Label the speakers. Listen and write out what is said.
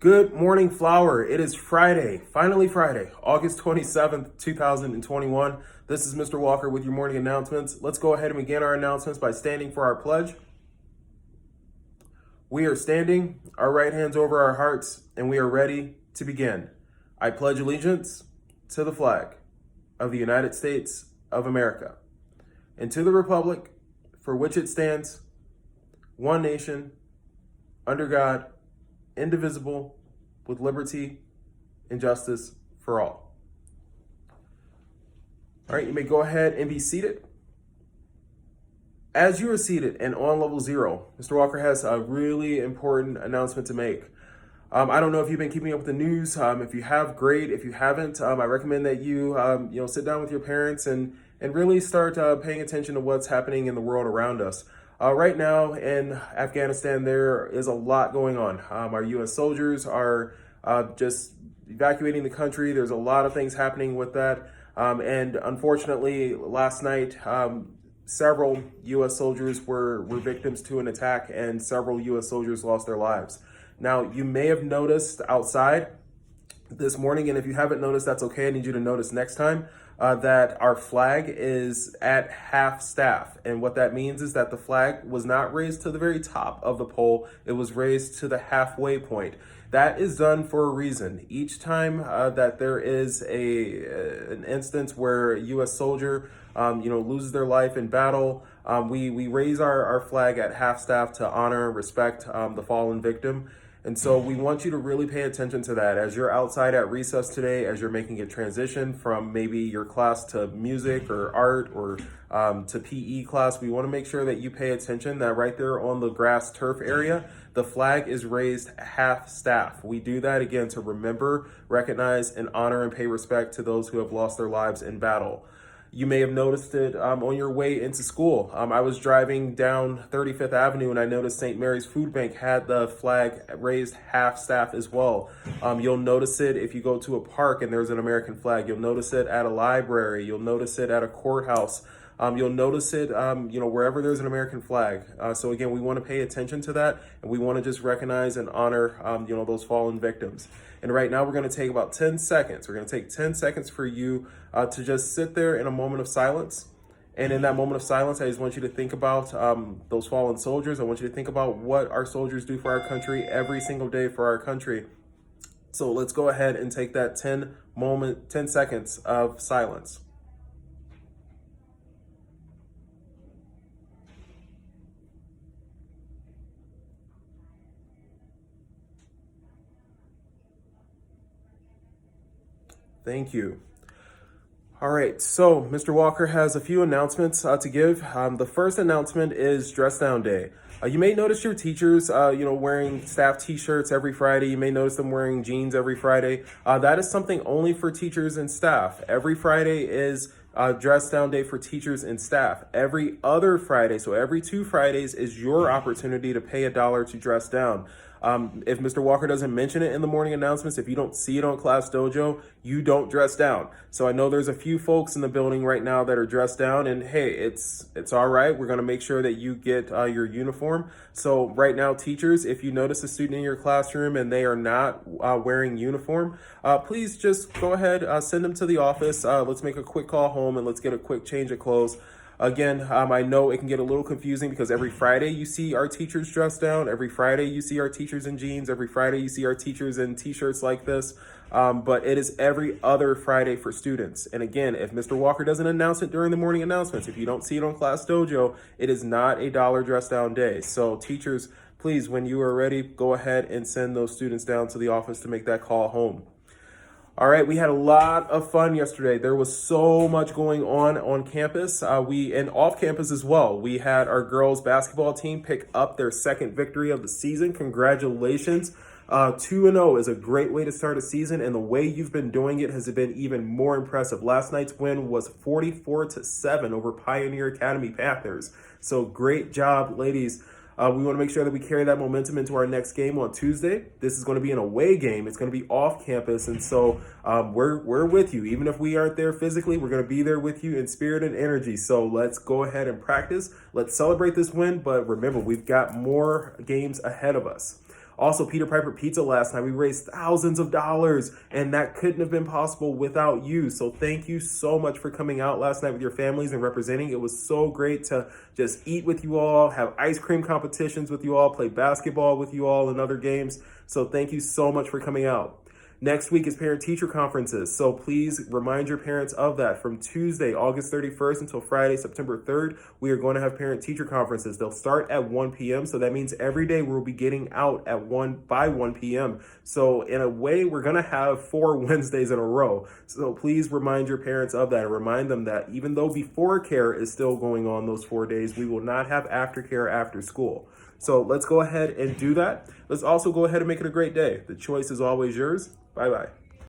Speaker 1: Good morning, Flower. It is Friday, finally Friday, August 27th, 2021. This is Mr. Walker with your morning announcements. Let's go ahead and begin our announcements by standing for our pledge. We are standing, our right hands over our hearts, and we are ready to begin. I pledge allegiance to the flag of the United States of America and to the republic for which it stands, one nation, under God, indivisible, with liberty and justice for all. All right, you may go ahead and be seated. As you are seated and on level 0, Mr. Walker has a really important announcement to make. I don't know if you've been keeping up with the news. If you have, great. If you haven't, I recommend that you sit down with your parents and really start paying attention to what's happening in the world around us. Right now in Afghanistan, there is a lot going on. Our U.S. soldiers are just evacuating the country. There's a lot of things happening with that. And unfortunately, last night, several U.S. soldiers were victims to an attack, and several U.S. soldiers lost their lives. Now, you may have noticed outside this morning, and if you haven't noticed, that's okay. I need you to notice next time that our flag is at half staff. And what that means is that the flag was not raised to the very top of the pole. It was raised to the halfway point. That is done for a reason. Each time that there is an instance where a U.S. soldier loses their life in battle, we raise our flag at half staff to honor and respect the fallen victim. And so we want you to really pay attention to that as you're outside at recess today, as you're making a transition from maybe your class to music or art or to PE class. We want to make sure that you pay attention that right there on the grass turf area, the flag is raised half staff. We do that again to remember, recognize, and honor and pay respect to those who have lost their lives in battle. You may have noticed it on your way into school. I was driving down 35th Avenue and I noticed St. Mary's Food Bank had the flag raised half staff as well. You'll notice it if you go to a park and there's an American flag. You'll notice it at a library. You'll notice it at a courthouse. You'll notice it, wherever there's an American flag. So again, we want to pay attention to that, and we want to just recognize and honor, those fallen victims. And right now, we're going to take about 10 seconds. We're going to take 10 seconds for you to just sit there in a moment of silence. And in that moment of silence, I just want you to think about those fallen soldiers. I want you to think about what our soldiers do for our country every single day for our country. So let's go ahead and take that 10 seconds of silence. Thank you. All right, so Mr. Walker has a few announcements to give. The first announcement is Dress Down Day. You may notice your teachers, wearing staff t-shirts every Friday. You may notice them wearing jeans every Friday. That is something only for teachers and staff. Every Friday is Dress Down Day for teachers and staff. Every other Friday, so every 2 Fridays, is your opportunity to pay $1 to dress down. If Mr. Walker doesn't mention it in the morning announcements, if you don't see it on Class Dojo, you don't dress down. So I know there's a few folks in the building right now that are dressed down, and hey, it's all right. We're going to make sure that you get your uniform. So right now, teachers, if you notice a student in your classroom and they are not wearing uniform, please just go ahead, send them to the office. Let's make a quick call home and let's get a quick change of clothes. Again, I know it can get a little confusing because every Friday you see our teachers dressed down. Every Friday you see our teachers in jeans. Every Friday you see our teachers in t-shirts like this. But it is every other Friday for students. And again, if Mr. Walker doesn't announce it during the morning announcements, if you don't see it on Class Dojo, it is not a $1 dress down day. So teachers, please, when you are ready, go ahead and send those students down to the office to make that call home. All right, we had a lot of fun yesterday. There was so much going on campus, and off campus as well. We had our girls basketball team pick up their second victory of the season. Congratulations. 2-0 is a great way to start a season, and the way you've been doing it has been even more impressive. Last night's win was 44-7 over Pioneer Academy Panthers. So great job, ladies. We want to make sure that we carry that momentum into our next game on Tuesday. This is going to be an away game. It's going to be off campus. And so we're with you. Even if we aren't there physically, we're going to be there with you in spirit and energy. So let's go ahead and practice. Let's celebrate this win. But remember, we've got more games ahead of us. Also, Peter Piper Pizza last night, we raised thousands of dollars, and that couldn't have been possible without you. So thank you so much for coming out last night with your families and representing. It was so great to just eat with you all, have ice cream competitions with you all, play basketball with you all and other games. So thank you so much for coming out. Next week is parent-teacher conferences, so please remind your parents of that. From Tuesday, August 31st until Friday, September 3rd, we are going to have parent-teacher conferences. They'll start at 1 p.m., so that means every day we'll be getting out at by 1 p.m. So in a way, we're going to have 4 Wednesdays in a row. So please remind your parents of that and remind them that even though before care is still going on those 4 days, we will not have aftercare after school. So let's go ahead and do that. Let's also go ahead and make it a great day. The choice is always yours. Bye-bye.